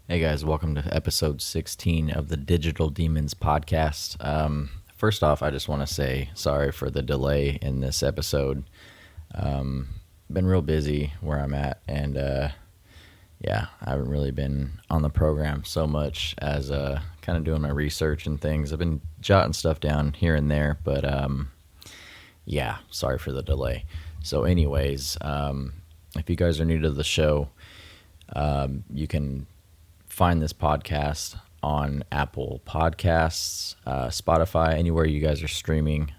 Hey guys, welcome to episode 16 of the Digital Demons podcast. First off, I just want to say sorry for the delay in this episode. Been real busy where I'm at, and I haven't really been on the program so much as kind of doing my research and things. I've been jotting stuff down here and there, but sorry for the delay. So anyways, if you guys are new to the show, you can find this podcast on Apple Podcasts, Spotify, anywhere you guys are streaming.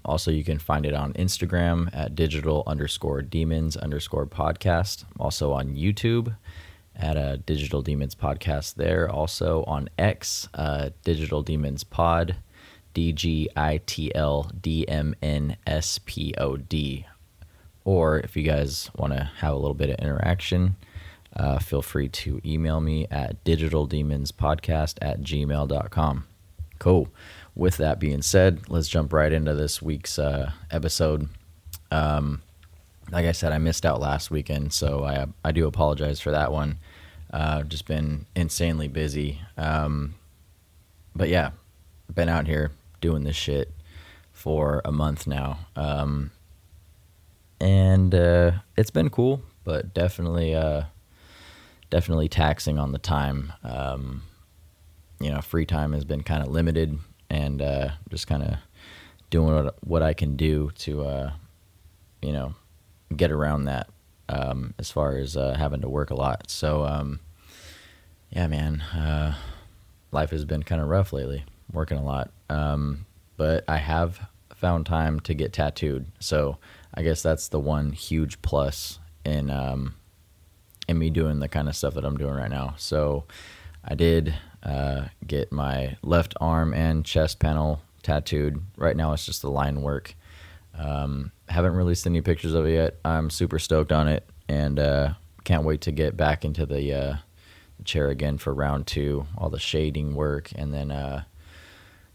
Also, you can find it on Instagram at digital_demons_podcast. Also on YouTube at Digital Demons Podcast there. Also on X, Digital Demons Pod, DGITLDMNSPOD. Or if you guys want to have a little bit of interaction, feel free to email me at digitaldemonspodcast@gmail.com. Cool. With that being said, let's jump right into this week's episode. Like I said, I missed out last weekend, so I do apologize for that one. Just been insanely busy. But yeah, been out here doing this shit for a month now. And it's been cool, but definitely taxing on the time. Free time has been kind of limited, and just kind of doing what I can do to, get around that, as far as having to work a lot. So, life has been kind of rough lately, working a lot. But I have found time to get tattooed, so I guess that's the one huge plus in me doing the kind of stuff that I'm doing right now. So I did get my left arm and chest panel tattooed. Right now it's just the line work. Haven't released any pictures of it yet. I'm super stoked on it, and can't wait to get back into the chair again for round 2, all the shading work, and then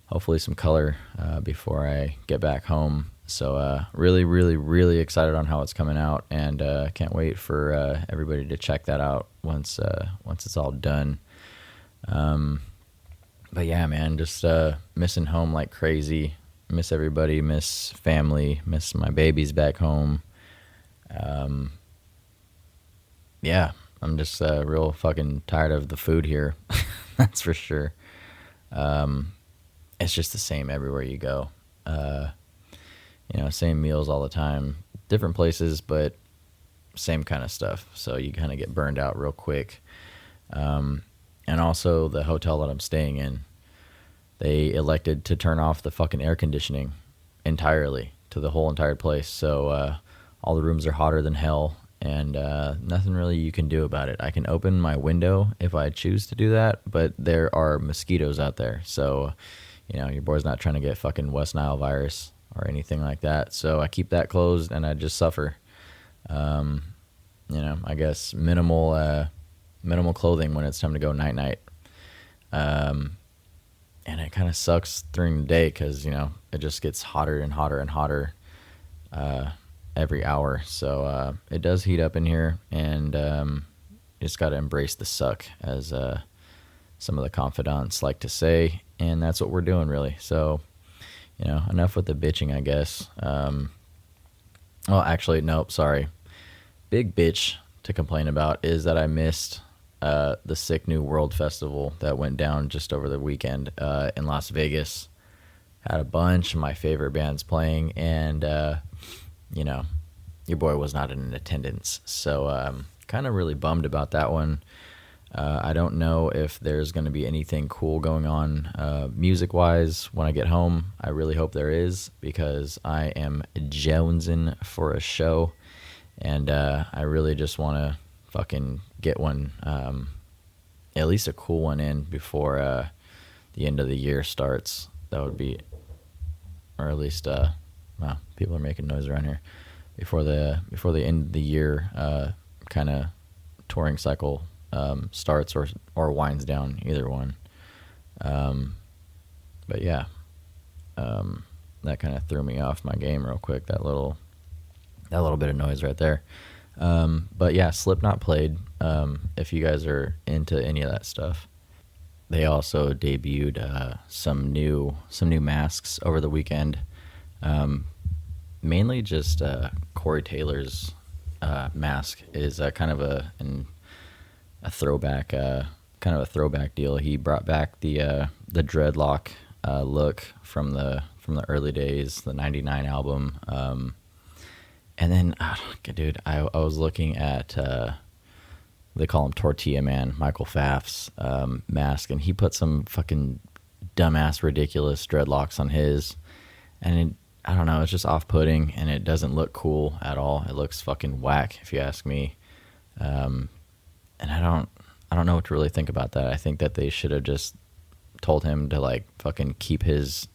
hopefully some color before I get back home. So really, really, really excited on how it's coming out, and can't wait for everybody to check that out once it's all done. But yeah, man, just missing home like crazy. Miss everybody, miss family, miss my babies back home. I'm just real fucking tired of the food here. That's for sure. It's just the same everywhere you go. Same meals all the time, different places, but same kind of stuff. So you kind of get burned out real quick. And also the hotel that I'm staying in, they elected to turn off the fucking air conditioning entirely to the whole entire place. So all the rooms are hotter than hell, and nothing really you can do about it. I can open my window if I choose to do that, but there are mosquitoes out there. So, your boy's not trying to get fucking West Nile virus or anything like that. So I keep that closed, and I just suffer. I guess minimal clothing when it's time to go night. And it kind of sucks during the day because, it just gets hotter and hotter and hotter every hour. So it does heat up in here, and you just got to embrace the suck, as some of the confidants like to say, and that's what we're doing, really. So, enough with the bitching, I guess. Actually, nope, sorry. Big bitch to complain about is that I missed the Sick New World Festival that went down just over the weekend in Las Vegas. Had a bunch of my favorite bands playing, and, your boy was not in attendance. So kind of really bummed about that one. I don't know if there's going to be anything cool going on music-wise when I get home. I really hope there is, because I am jonesing for a show, and I really just want to fucking get one, at least a cool one in before the end of the year starts. That would be, or at least, people are making noise around here. Before the end of the year kind of touring cycle starts or winds down, either one. But yeah, that kind of threw me off my game real quick. That little bit of noise right there. But yeah, Slipknot played. If you guys are into any of that stuff, they also debuted some new masks over the weekend. Um, Mainly just Corey Taylor's mask is a throwback, kind of a throwback deal. He brought back the dreadlock look from the early days, the '99 album. And then, dude, I was looking at they call him Tortilla Man, Michael Pfaff's mask, and he put some fucking dumbass, ridiculous dreadlocks on his, and I don't know, it's just off-putting, and it doesn't look cool at all. It looks fucking whack, if you ask me. And I don't know what to really think about that. I think that they should have just told him to like fucking keep his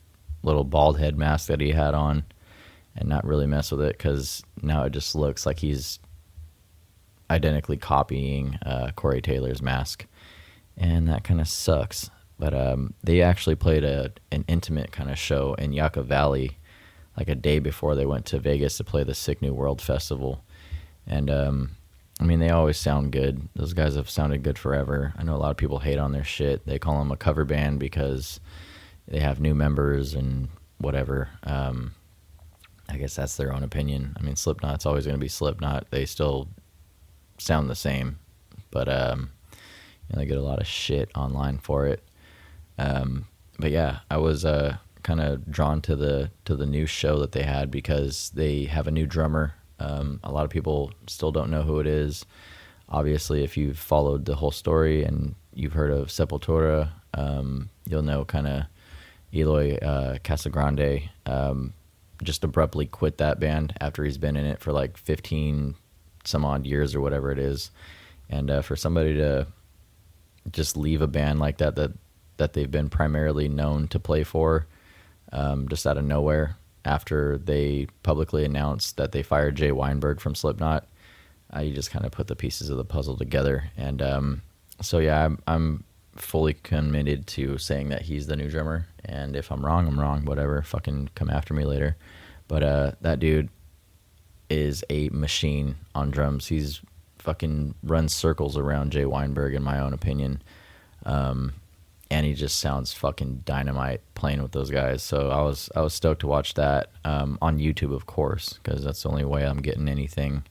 little bald head mask that he had on and not really mess with it, because now it just looks like he's identically copying Corey Taylor's mask, and that kind of sucks. But they actually played an intimate kind of show in Yucca Valley like a day before they went to Vegas to play the Sick New World Festival. And I mean, they always sound good. Those guys have sounded good forever. I know a lot of people hate on their shit. They call them a cover band because they have new members and whatever. I guess that's their own opinion. I mean, Slipknot's always going to be Slipknot. They still sound the same, but they get a lot of shit online for it. But yeah, I was kind of drawn to the new show that they had because they have a new drummer. A lot of people still don't know who it is. Obviously, if you've followed the whole story and you've heard of Sepultura, you'll know kind of Eloy Casagrande just abruptly quit that band after he's been in it for like 15 some odd years or whatever it is. And for somebody to just leave a band like that they've been primarily known to play for, just out of nowhere, after they publicly announced that they fired Jay Weinberg from Slipknot, you just kind of put the pieces of the puzzle together. And so yeah, I'm fully committed to saying that he's the new drummer. And if I'm wrong, I'm wrong. Whatever, fucking come after me later. But that dude is a machine on drums. He's fucking runs circles around Jay Weinberg, in my own opinion. And he just sounds fucking dynamite playing with those guys. So I was stoked to watch that on YouTube, of course, because that's the only way I'm getting anything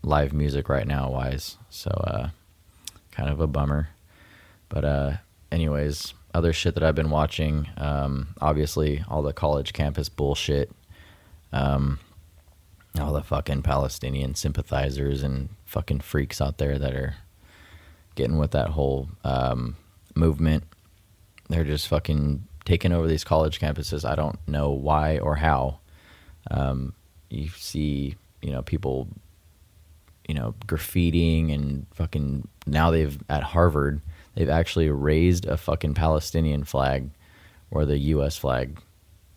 live music right now wise. So kind of a bummer. But anyways, other shit that I've been watching, obviously all the college campus bullshit, all the fucking Palestinian sympathizers and fucking freaks out there that are getting with that whole movement. They're just fucking taking over these college campuses. I don't know why or how. You see, people, graffitiing and fucking, now at Harvard, they've actually raised a fucking Palestinian flag where the U.S. flag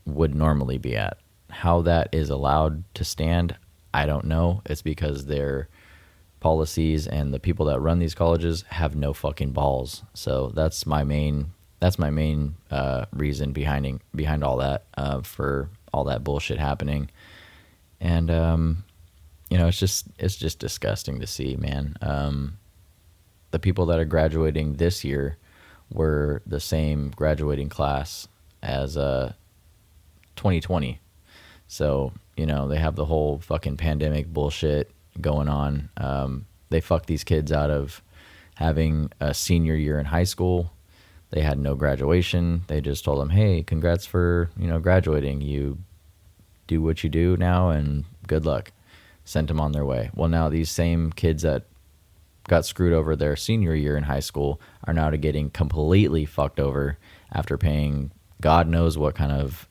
would normally be at. How that is allowed to stand, I don't know. It's because their policies and the people that run these colleges have no fucking balls. So that's my main reason behind all that, for all that bullshit happening. And it's just disgusting to see, man. The people that are graduating this year were the same graduating class as 2020. So, they have the whole fucking pandemic bullshit going on. They fucked these kids out of having a senior year in high school. They had no graduation. They just told them, hey, congrats for, graduating. You do what you do now and good luck. Sent them on their way. Well, now these same kids that got screwed over their senior year in high school are now getting completely fucked over after paying God knows what kind of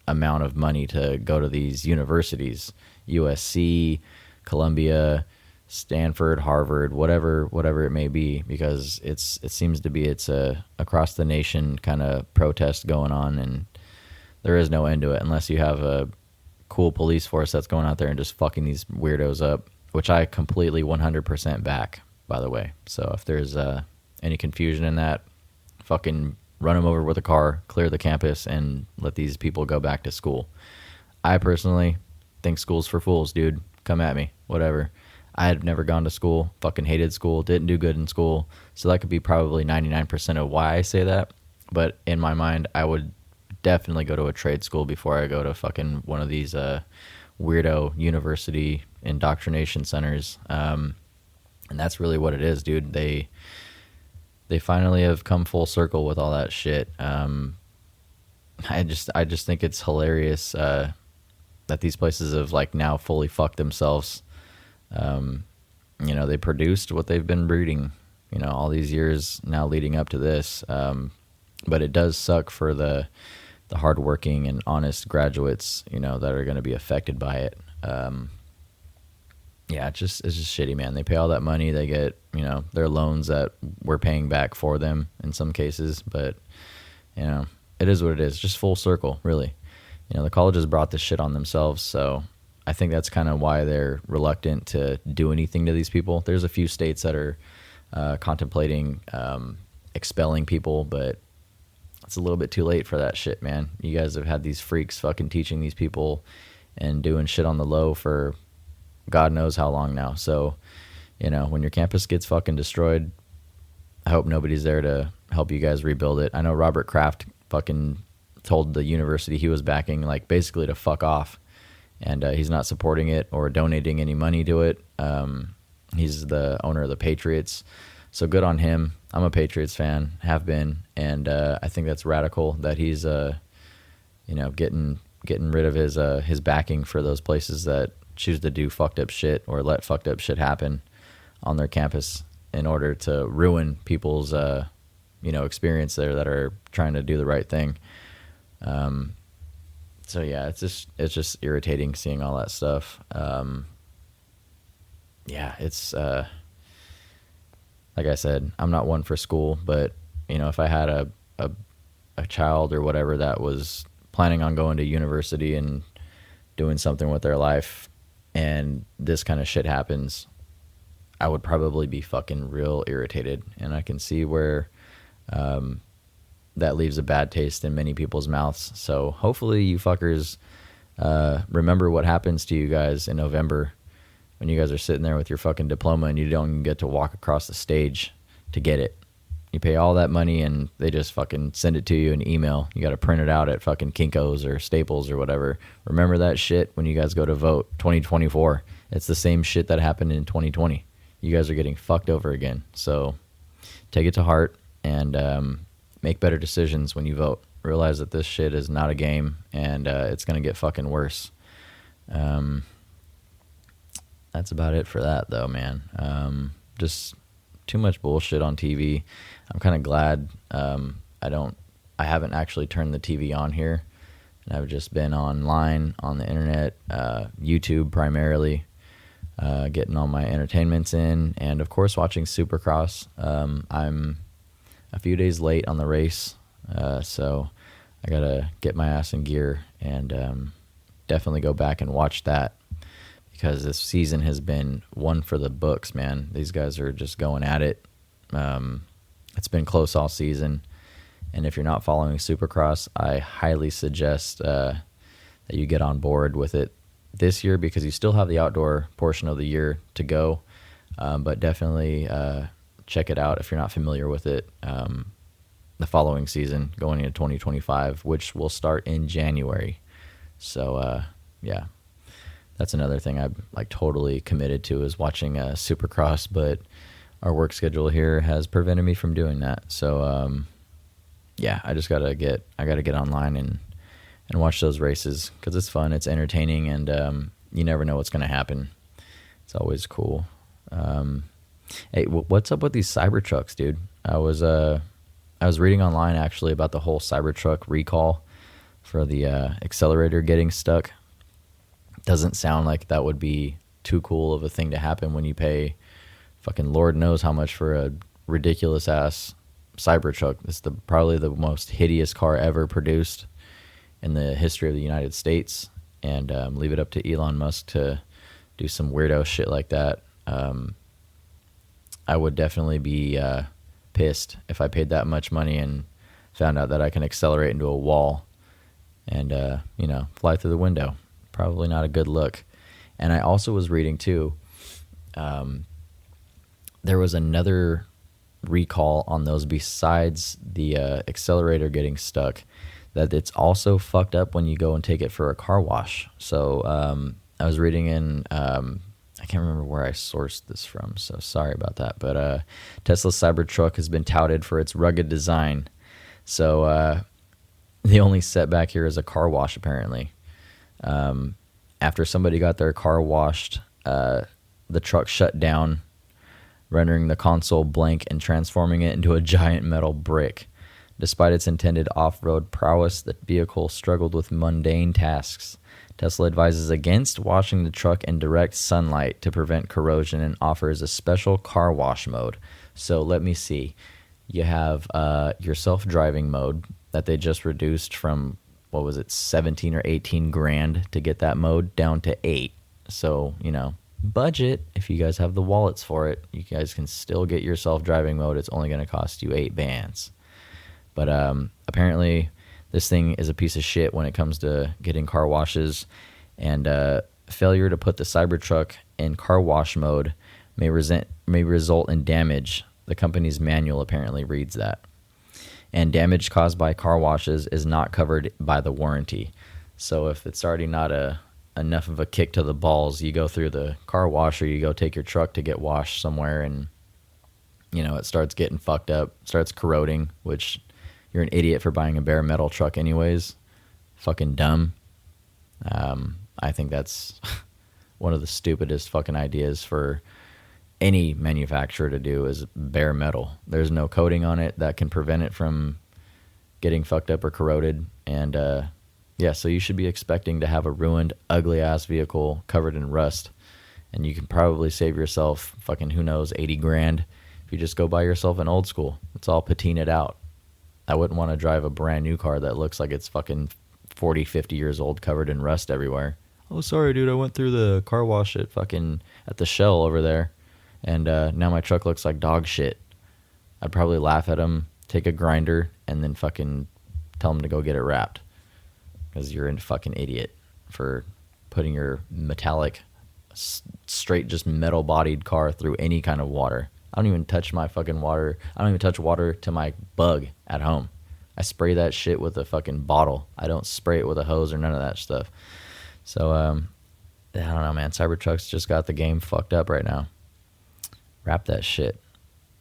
amount of money to go to these universities, USC, Columbia, Stanford, Harvard, whatever it may be, because it seems to be it's a across the nation kind of protest going on, and there is no end to it unless you have a cool police force that's going out there and just fucking these weirdos up, which I completely 100% back, by the way. So if there's any confusion in that, fucking run them over with a car, clear the campus, and let these people go back to school. I personally think school's for fools, dude. Come at me. whatever. I had never gone to school, fucking hated school, didn't do good in school. So that could be probably 99% of why I say that. But in my mind, I would definitely go to a trade school before I go to fucking one of these weirdo university indoctrination centers. And that's really what it is, dude. They finally have come full circle with all that shit. I just think it's hilarious that these places have like now fully fucked themselves. They produced what they've been breeding, all these years now leading up to this. But it does suck for the hardworking and honest graduates, that are going to be affected by it. It's just shitty, man. They pay all that money. They get, their loans that we're paying back for them in some cases. But, it is what it is. Just full circle, really. The colleges brought this shit on themselves. So I think that's kind of why they're reluctant to do anything to these people. There's a few states that are contemplating expelling people, but it's a little bit too late for that shit, man. You guys have had these freaks fucking teaching these people and doing shit on the low for God knows how long now. So, when your campus gets fucking destroyed, I hope nobody's there to help you guys rebuild it. I know Robert Kraft fucking told the university he was backing, like, basically to fuck off. And he's not supporting it or donating any money to it. He's the owner of the Patriots. So good on him. I'm a Patriots fan, have been. And I think that's radical that he's, getting rid of his backing for those places that choose to do fucked up shit or let fucked up shit happen on their campus in order to ruin people's, experience there that are trying to do the right thing. So yeah, it's just irritating seeing all that stuff. It's like I said, I'm not one for school, but if I had a child or whatever that was planning on going to university and doing something with their life, and this kind of shit happens, I would probably be fucking real irritated. And I can see where that leaves a bad taste in many people's mouths. So hopefully you fuckers remember what happens to you guys in November when you guys are sitting there with your fucking diploma and you don't even get to walk across the stage to get it. You pay all that money and they just fucking send it to you in email. You got to print it out at fucking Kinko's or Staples or whatever. Remember that shit when you guys go to vote 2024. It's the same shit that happened in 2020. You guys are getting fucked over again. So take it to heart and make better decisions when you vote. Realize that this shit is not a game and it's going to get fucking worse. That's about it for that though, man. Just too much bullshit on TV. I'm kind of glad I haven't actually turned the TV on here. And I've just been online on the internet, YouTube primarily, getting all my entertainments in, and of course watching Supercross. I'm a few days late on the race, so I gotta get my ass in gear and definitely go back and watch that, because this season has been one for the books, man. These guys are just going at it. It's been close all season, and if you're not following Supercross, I highly suggest that you get on board with it this year, because you still have the outdoor portion of the year to go, but definitely check it out if you're not familiar with it. The following season, going into 2025, which will start in January. So yeah, that's another thing I'm like totally committed to, is watching Supercross, but our work schedule here has prevented me from doing that. So yeah, I gotta get online and watch those races, because it's fun, it's entertaining, and you never know what's gonna happen. It's always cool. Hey, what's up with these Cybertrucks, dude? I was reading online actually about the whole Cybertruck recall for the accelerator getting stuck. Doesn't sound like that would be too cool of a thing to happen when you pay fucking Lord knows how much for a ridiculous ass Cybertruck. It's probably the most hideous car ever produced in the history of the United States, and leave it up to Elon Musk to do some weirdo shit like that. I would definitely be pissed if I paid that much money and found out that I can accelerate into a wall and fly through the window. Probably not a good look. And I also was reading too, there was another recall on those besides the accelerator getting stuck, that it's also fucked up when you go and take it for a car wash. So I was reading in, I can't remember where I sourced this from, so sorry about that. But Tesla's Cybertruck has been touted for its rugged design. So the only setback here is a car wash, apparently. After somebody got their car washed, the truck shut down, rendering the console blank and transforming it into a giant metal brick. Despite its intended off-road prowess, the vehicle struggled with mundane tasks. Tesla advises against washing the truck in direct sunlight to prevent corrosion and offers a special car wash mode. So let me see. You have your self-driving mode that they just reduced from, 17 or 18 grand to get that mode down to 8. So, budget, if you guys have the wallets for it, you guys can still get your self-driving mode. It's only going to cost you 8 bands. But apparently this thing is a piece of shit when it comes to getting car washes, and failure to put the Cybertruck in car wash mode may result in damage. The company's manual apparently reads that. And damage caused by car washes is not covered by the warranty. So if it's already not enough of a kick to the balls, you go through the car wash, or you go take your truck to get washed somewhere, and it starts getting fucked up, starts corroding, which you're an idiot for buying a bare metal truck anyways. Fucking dumb. I think that's one of the stupidest fucking ideas for any manufacturer to do, is bare metal. There's no coating on it that can prevent it from getting fucked up or corroded. And so you should be expecting to have a ruined, ugly ass vehicle covered in rust, and you can probably save yourself fucking, who knows, 80 grand if you just go buy yourself an old school. It's all patinaed out. I wouldn't want to drive a brand new car that looks like it's fucking 40, 50 years old, covered in rust everywhere. Oh, sorry, dude, I went through the car wash at the Shell over there, and now my truck looks like dog shit. I'd probably laugh at him, take a grinder, and then fucking tell him to go get it wrapped, because you're a fucking idiot for putting your metallic, straight, just metal-bodied car through any kind of water. I don't even touch my fucking water. I don't even touch water to my bug at home. I spray that shit with a fucking bottle. I don't spray it with a hose or none of that stuff. So, I don't know, man. Cybertruck's just got the game fucked up right now. Wrap that shit.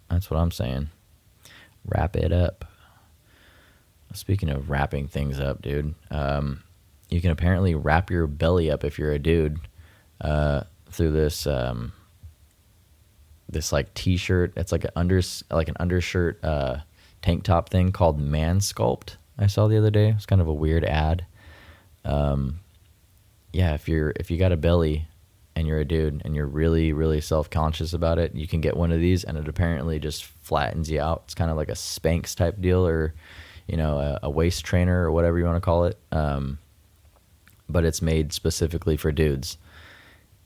That's what I'm saying. Wrap it up. Speaking of wrapping things up, dude, you can apparently wrap your belly up if you're a dude through this this like t-shirt. It's like an undershirt tank top thing called Mansculpt. I saw the other day. It's kind of a weird ad. If you got a belly and you're a dude and you're really, really self-conscious about it, you can get one of these, and it apparently just flattens you out. It's kind of like a Spanx type deal, or a waist trainer, or whatever you want to call it. But it's made specifically for dudes.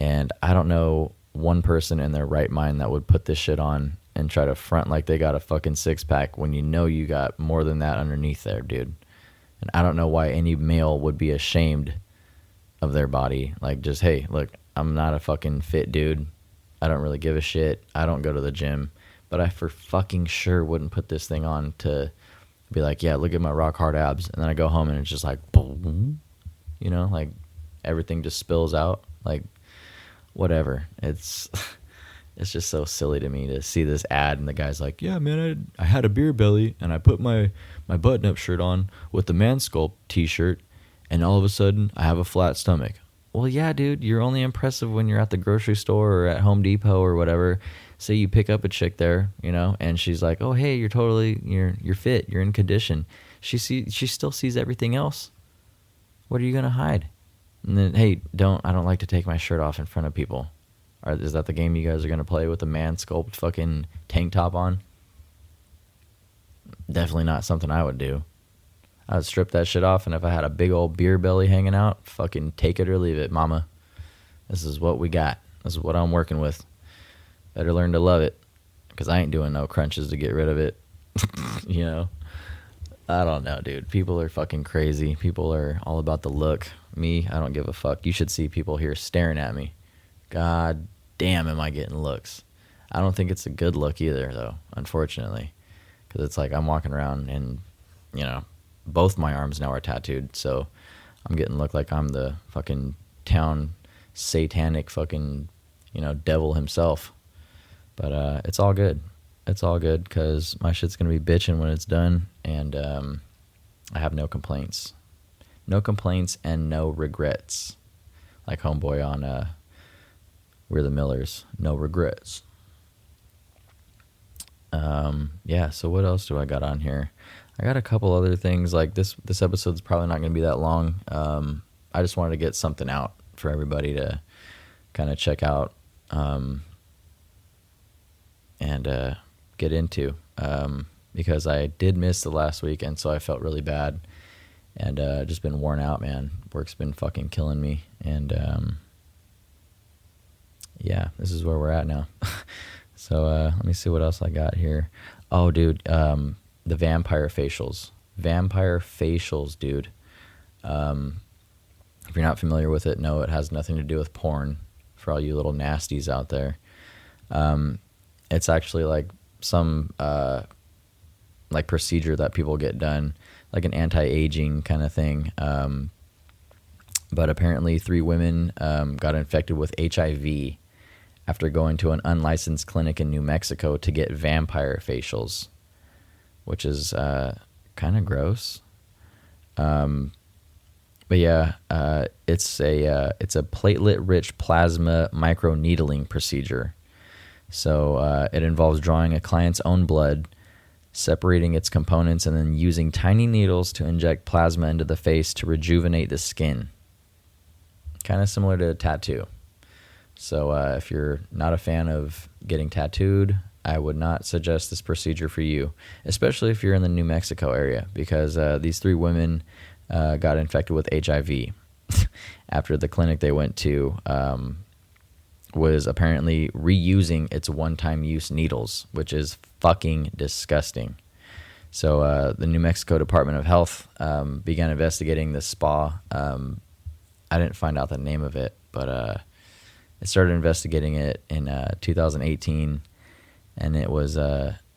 And I don't know one person in their right mind that would put this shit on and try to front like they got a fucking six-pack when you got more than that underneath there, dude. And I don't know why any male would be ashamed of their body. Like, just, hey, look, I'm not a fucking fit dude. I don't really give a shit. I don't go to the gym. But I for fucking sure wouldn't put this thing on to be like, yeah, look at my rock hard abs. And then I go home and it's just like, boom, like everything just spills out. Like, whatever. It's just so silly to me to see this ad, and the guy's like, yeah, man, I had a beer belly, and I put my button-up shirt on with the Mansculpt t-shirt, and all of a sudden, I have a flat stomach. Well, yeah, dude, you're only impressive when you're at the grocery store or at Home Depot or whatever. Say you pick up a chick there, and she's like, oh, hey, you're fit, you're in condition. She still sees everything else. What are you going to hide? And then, hey, I don't like to take my shirt off in front of people. Is that the game you guys are going to play with the Mansculpt fucking tank top on? Definitely not something I would do. I would strip that shit off, and if I had a big old beer belly hanging out, fucking take it or leave it, mama. This is what we got. This is what I'm working with. Better learn to love it, because I ain't doing no crunches to get rid of it. I don't know, dude. People are fucking crazy. People are all about the look. Me, I don't give a fuck. You should see people here staring at me. God damn, am I getting looks. I don't think it's a good look either, though, unfortunately. Because it's like I'm walking around and, you know, both my arms now are tattooed. So I'm getting looked like I'm the fucking town satanic fucking, you know, devil himself. But it's all good. It's all good because my shit's going to be bitching when it's done. And I have no complaints. No complaints and no regrets. Like homeboy on We're the Millers. No regrets. Yeah, so what else do I got on here? I got a couple other things. Like this episode's probably not going to be that long. I just wanted to get something out for everybody to kind of check out and get into. Because I did miss the last week, and so I felt really bad. And just been worn out, man. Work's been fucking killing me. And yeah, this is where we're at now. So let me see what else I got here. Oh, dude, the vampire facials. Vampire facials, dude. If you're not familiar with it, no, it has nothing to do with porn for all you little nasties out there. It's actually like some like procedure that people get done, like an anti-aging kind of thing. But apparently 3 women got infected with HIV after going to an unlicensed clinic in New Mexico to get vampire facials, which is kind of gross. But yeah, it's a platelet-rich plasma microneedling procedure. So it involves drawing a client's own blood, separating its components, and then using tiny needles to inject plasma into the face to rejuvenate the skin. Kind of similar to a tattoo. So if you're not a fan of getting tattooed, I would not suggest this procedure for you, especially if you're in the New Mexico area, because these 3 women got infected with HIV after the clinic they went to was apparently reusing its one-time use needles, which is fucking disgusting. So the New Mexico Department of Health began investigating the spa. I didn't find out the name of it, but it started investigating it in 2018, and it was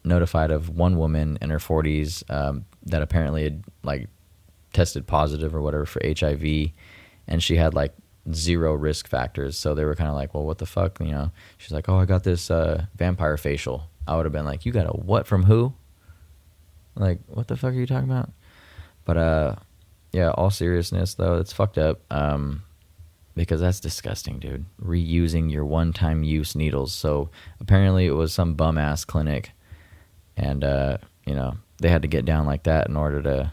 notified of one woman in her 40s that apparently had like tested positive or whatever for HIV, and she had like 0 risk factors. So they were kind of like, well, what the fuck, you know? She's like, oh, I got this vampire facial. I would have been like, you got a what from who? Like, what the fuck are you talking about? But yeah, all seriousness though, it's fucked up. Because that's disgusting, dude. Reusing your one-time use needles. So apparently it was some bum-ass clinic, and you know, they had to get down like that in order to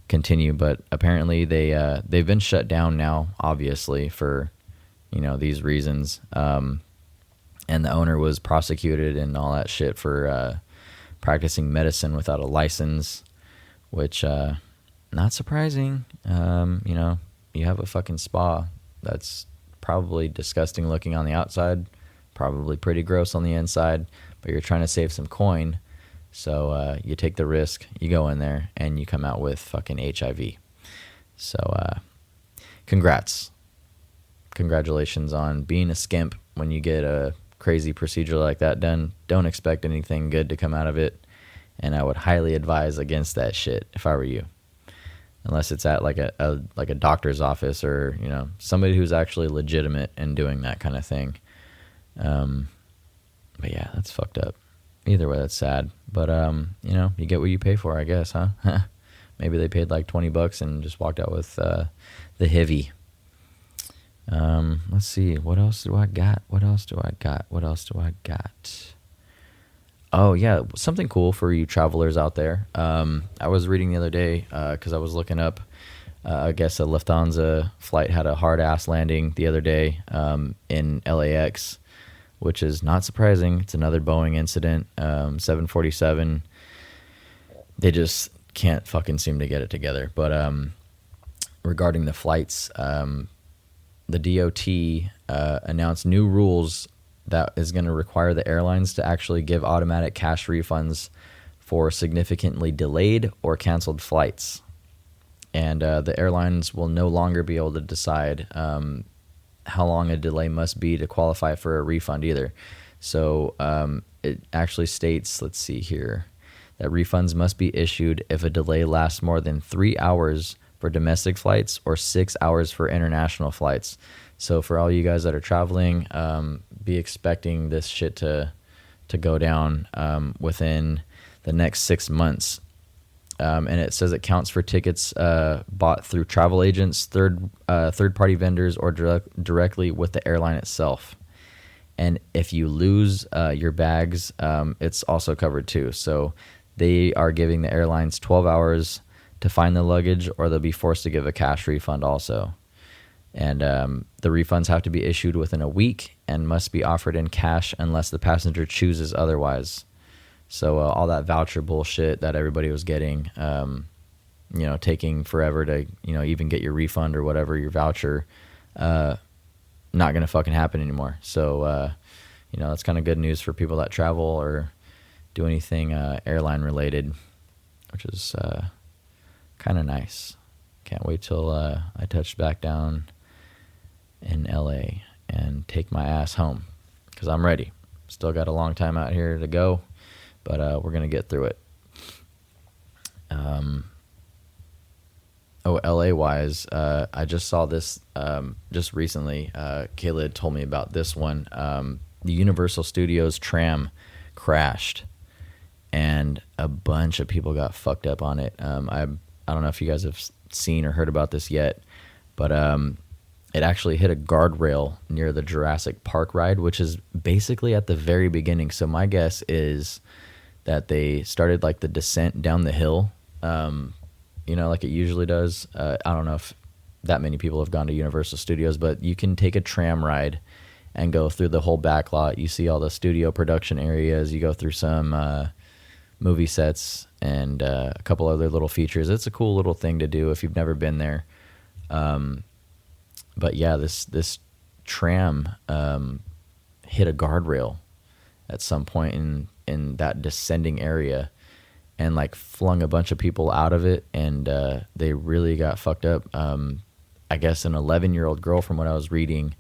continue. But apparently they've been shut down now, obviously, for, you know, these reasons. And the owner was prosecuted and all that shit for practicing medicine without a license, which not surprising. You know, you have a fucking spa that's probably disgusting looking on the outside, probably pretty gross on the inside, but you're trying to save some coin. So you take the risk, you go in there, and you come out with fucking HIV. So congrats. Congratulations on being a skimp when you get a crazy procedure like that done. Don't expect anything good to come out of it, and I would highly advise against that shit if I were you. Unless it's at like a doctor's office or, you know, somebody who's actually legitimate in doing that kind of thing. But yeah, that's fucked up. Either way, that's sad. But you know, you get what you pay for, I guess, huh? Maybe they paid like $20 and just walked out with the heavy. Let's see. What else do I got? Oh, yeah, something cool for you travelers out there. I was reading the other day because I was looking up, I guess a Lufthansa flight had a hard-ass landing the other day in LAX, which is not surprising. It's another Boeing incident, 747. They just can't fucking seem to get it together. But regarding the flights, the DOT announced new rules that is going to require the airlines to actually give automatic cash refunds for significantly delayed or canceled flights. And the airlines will no longer be able to decide how long a delay must be to qualify for a refund either. So it actually states, let's see here, that refunds must be issued if a delay lasts more than 3 hours for domestic flights or 6 hours for international flights. So for all you guys that are traveling, be expecting this shit to go down within the next 6 months. And it says it counts for tickets bought through travel agents, third-party vendors, or directly with the airline itself. And if you lose your bags, it's also covered too. So they are giving the airlines 12 hours to find the luggage, or they'll be forced to give a cash refund also. And the refunds have to be issued within a week and must be offered in cash unless the passenger chooses otherwise. So all that voucher bullshit that everybody was getting, taking forever to, even get your refund or whatever, your voucher, not going to fucking happen anymore. So, that's kind of good news for people that travel or do anything airline related, which is kind of nice. Can't wait till I touch back down in LA and take my ass home, because I'm ready. Still got a long time out here to go, but we're going to get through it. LA-wise, I just saw this just recently. Kayla had told me about this one. The Universal Studios tram crashed, and a bunch of people got fucked up on it. I don't know if you guys have seen or heard about this yet, but it actually hit a guardrail near the Jurassic Park ride, which is basically at the very beginning. So my guess is that they started like the descent down the hill, like it usually does. I don't know if that many people have gone to Universal Studios, but you can take a tram ride and go through the whole back lot. You see all the studio production areas. You go through some movie sets and a couple other little features. It's a cool little thing to do if you've never been there. But yeah, this tram hit a guardrail at some point in that descending area, and like flung a bunch of people out of it, and they really got fucked up. I guess an 11-year-old girl, from what I was reading,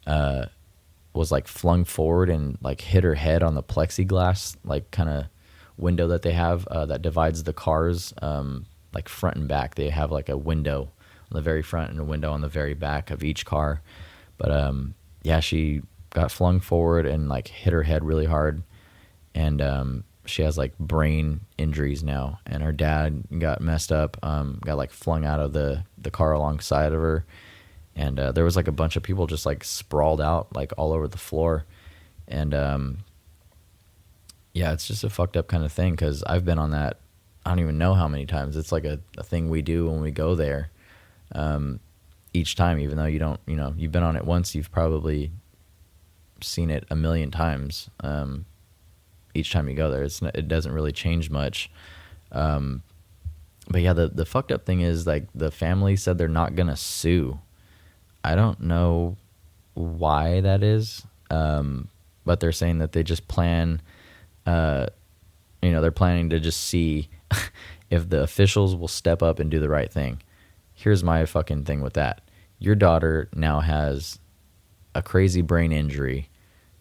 was like flung forward and like hit her head on the plexiglass like kind of window that they have that divides the cars, like front and back. They have like a window on the very front and a window on the very back of each car. But yeah, she got flung forward and like hit her head really hard, and she has like brain injuries now. And her dad got messed up, got like flung out of the car alongside of her, and there was like a bunch of people just like sprawled out like all over the floor. And yeah, it's just a fucked up kind of thing, because I've been on that I don't even know how many times. It's like a thing we do when we go there. Each time, even though you don't, you've been on it once, you've probably seen it a million times. Each time you go there, it doesn't really change much. But yeah, the fucked up thing is, like, the family said they're not gonna sue. I don't know why that is, but they're saying that they just plan, they're planning to just see if the officials will step up and do the right thing. Here's my fucking thing with that. Your daughter now has a crazy brain injury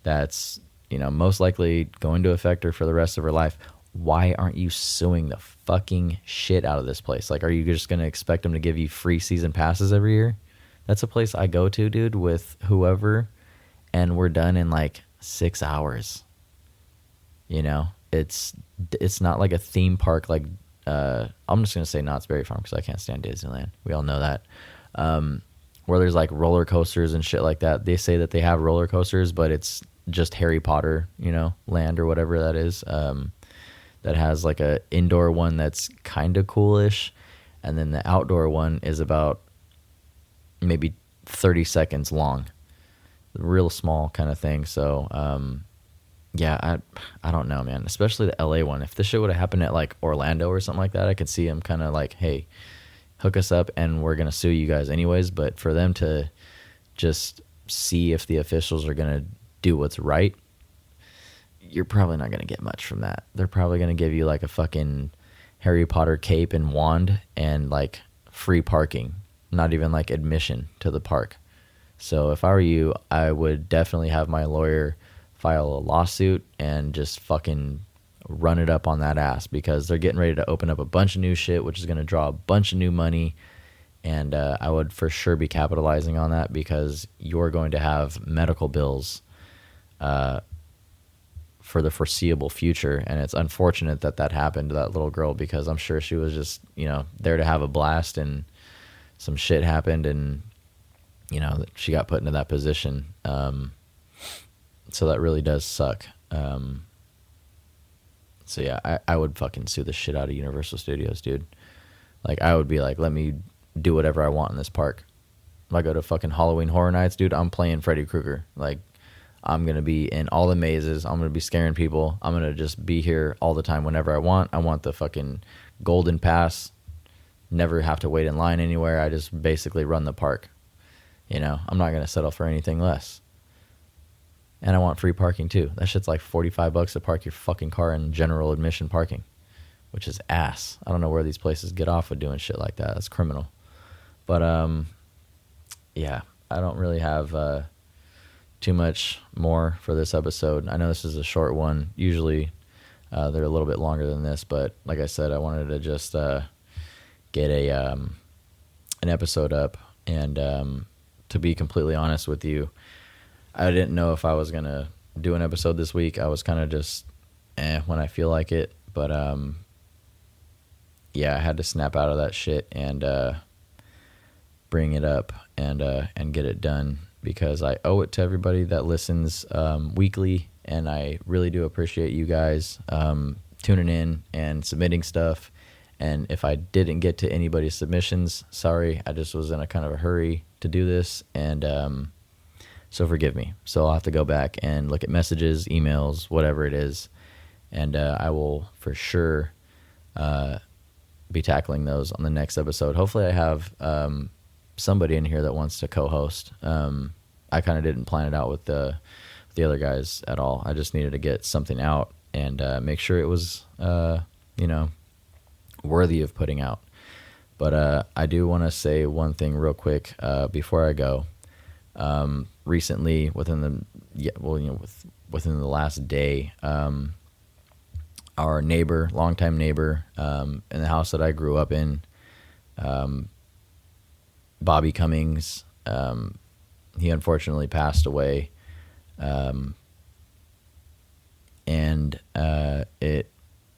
that's, most likely going to affect her for the rest of her life. Why aren't you suing the fucking shit out of this place? Like, are you just going to expect them to give you free season passes every year? That's a place I go to, dude, with whoever, and we're done in like 6 hours. It's not like a theme park like, I'm just going to say Knott's Berry Farm because I can't stand Disneyland. We all know that. Where there's like roller coasters and shit like that. They say that they have roller coasters, but it's just Harry Potter, land or whatever that is. That has like a indoor one that's kind of coolish. And then the outdoor one is about maybe 30 seconds long. Real small kind of thing. So, yeah, I don't know, man. Especially the LA one. If this shit would have happened at like Orlando or something like that, I could see them kind of like, hey, hook us up and we're going to sue you guys anyways. But for them to just see if the officials are going to do what's right, you're probably not going to get much from that. They're probably going to give you like a fucking Harry Potter cape and wand and like free parking. Not even like admission to the park. So if I were you, I would definitely have my lawyer file a lawsuit and just fucking run it up on that ass, because they're getting ready to open up a bunch of new shit, which is going to draw a bunch of new money. And I would for sure be capitalizing on that, because you're going to have medical bills for the foreseeable future. And it's unfortunate that that happened to that little girl, because I'm sure she was just, there to have a blast, and some shit happened, and, she got put into that position. So that really does suck. So yeah, I would fucking sue the shit out of Universal Studios, dude. Like, I would be like, let me do whatever I want in this park. If I go to fucking Halloween Horror Nights, dude, I'm playing Freddy Krueger. Like, I'm going to be in all the mazes. I'm going to be scaring people. I'm going to just be here all the time whenever I want. I want the fucking golden pass. Never have to wait in line anywhere. I just basically run the park. I'm not going to settle for anything less. And I want free parking too. That shit's like $45 to park your fucking car in general admission parking, which is ass. I don't know where these places get off with doing shit like that. That's criminal. But yeah, I don't really have too much more for this episode. I know this is a short one. Usually they're a little bit longer than this, but like I said, I wanted to just get an episode up. And to be completely honest with you, I didn't know if I was going to do an episode this week. I was kind of just when I feel like it. But yeah, I had to snap out of that shit and bring it up and get it done, because I owe it to everybody that listens weekly, and I really do appreciate you guys tuning in and submitting stuff. And if I didn't get to anybody's submissions, sorry, I just was in a kind of a hurry to do this, and so forgive me. So I'll have to go back and look at messages, emails, whatever it is, and I will for sure be tackling those on the next episode. Hopefully I have somebody in here that wants to co-host. I kind of didn't plan it out with the other guys at all. I just needed to get something out and make sure it was worthy of putting out. But I do want to say one thing real quick before I go. Recently, within the last day, our neighbor, longtime neighbor, in the house that I grew up in, Bobby Cummings, he unfortunately passed away, and it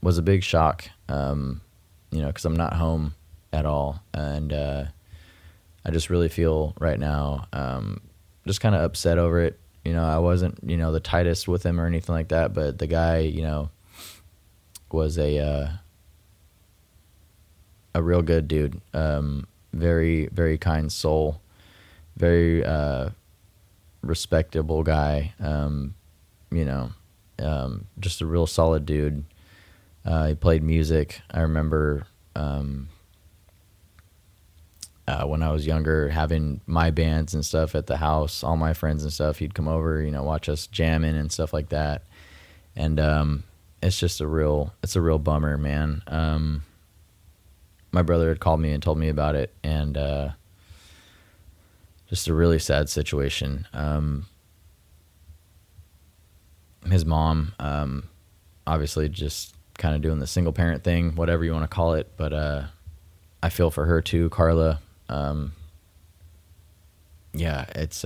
was a big shock, because I'm not home at all, and I just really feel right now just kind of upset over it. I wasn't the tightest with him or anything like that, but the guy was a real good dude, very, very kind soul, very respectable guy, just a real solid dude. He played music. I remember when I was younger, having my bands and stuff at the house, all my friends and stuff, he'd come over, watch us jamming and stuff like that. And it's just a real bummer, man. My brother had called me and told me about it, and just a really sad situation. His mom, obviously just kind of doing the single parent thing, whatever you want to call it, but I feel for her too, Carla. Yeah, it's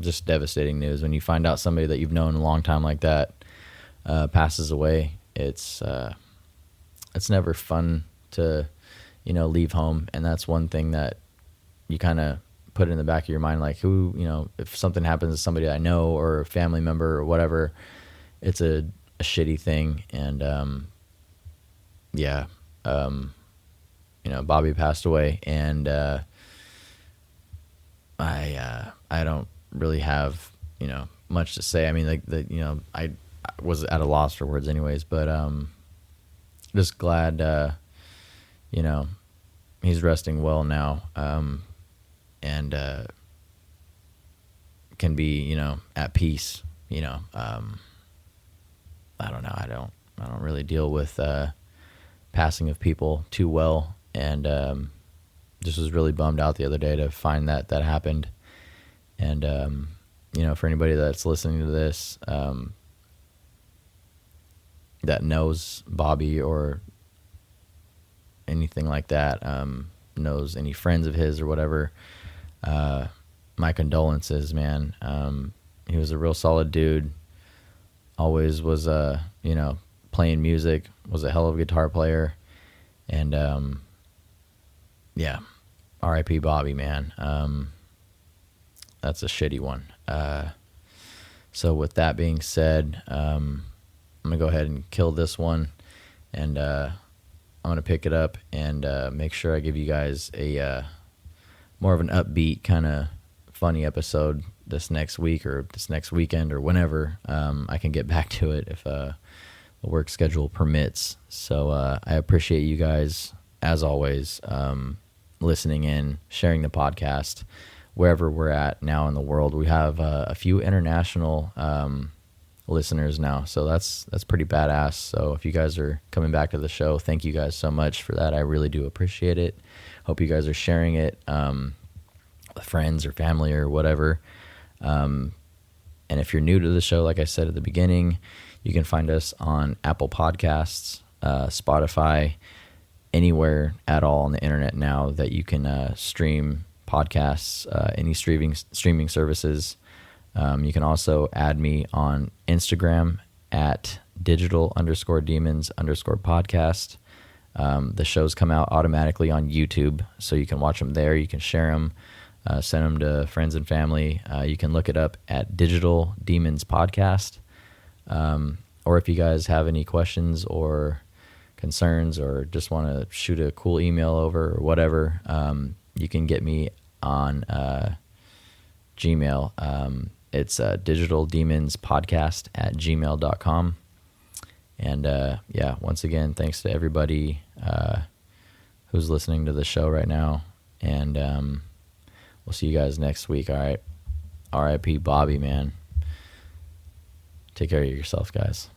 just devastating news when you find out somebody that you've known a long time like that passes away. It's never fun to leave home, and that's one thing that you kind of put in the back of your mind, like, who, if something happens to somebody I know or a family member or whatever, it's a shitty thing. And yeah, Bobby passed away, and I don't really have much to say. I mean, like, I was at a loss for words anyways, but just glad he's resting well now, and can be at peace. I don't know. I don't really deal with passing of people too well, and just was really bummed out the other day to find that happened. And, for anybody that's listening to this, that knows Bobby or anything like that, knows any friends of his or whatever, my condolences, man. He was a real solid dude. Always was, playing music, was a hell of a guitar player. And, R.I.P Bobby, man. That's a shitty one. So with that being said, I'm going to go ahead and kill this one. And, I'm going to pick it up and, make sure I give you guys a, more of an upbeat kind of funny episode this next week or this next weekend or whenever. I can get back to it if, the work schedule permits. So, I appreciate you guys as always, listening in, sharing the podcast wherever we're at now in the world. We have a few international listeners now, so that's pretty badass. So if you guys are coming back to the show, thank you guys so much for that. I really do appreciate it. Hope you guys are sharing it with friends or family or whatever. And if you're new to the show, like I said at the beginning, you can find us on Apple Podcasts, Spotify, anywhere at all on the internet now that you can stream podcasts, any streaming services. You can also add me on Instagram at digital_demons_podcast. The shows come out automatically on YouTube, so you can watch them there. You can share them, send them to friends and family. You can look it up at Digital Demons Podcast. Or if you guys have any questions or concerns or just want to shoot a cool email over or whatever, you can get me on Gmail. It's digitaldemonspodcast@gmail.com. And once again, thanks to everybody who's listening to the show right now. And we'll see you guys next week. All right. R.I.P Bobby, man. Take care of yourself, guys.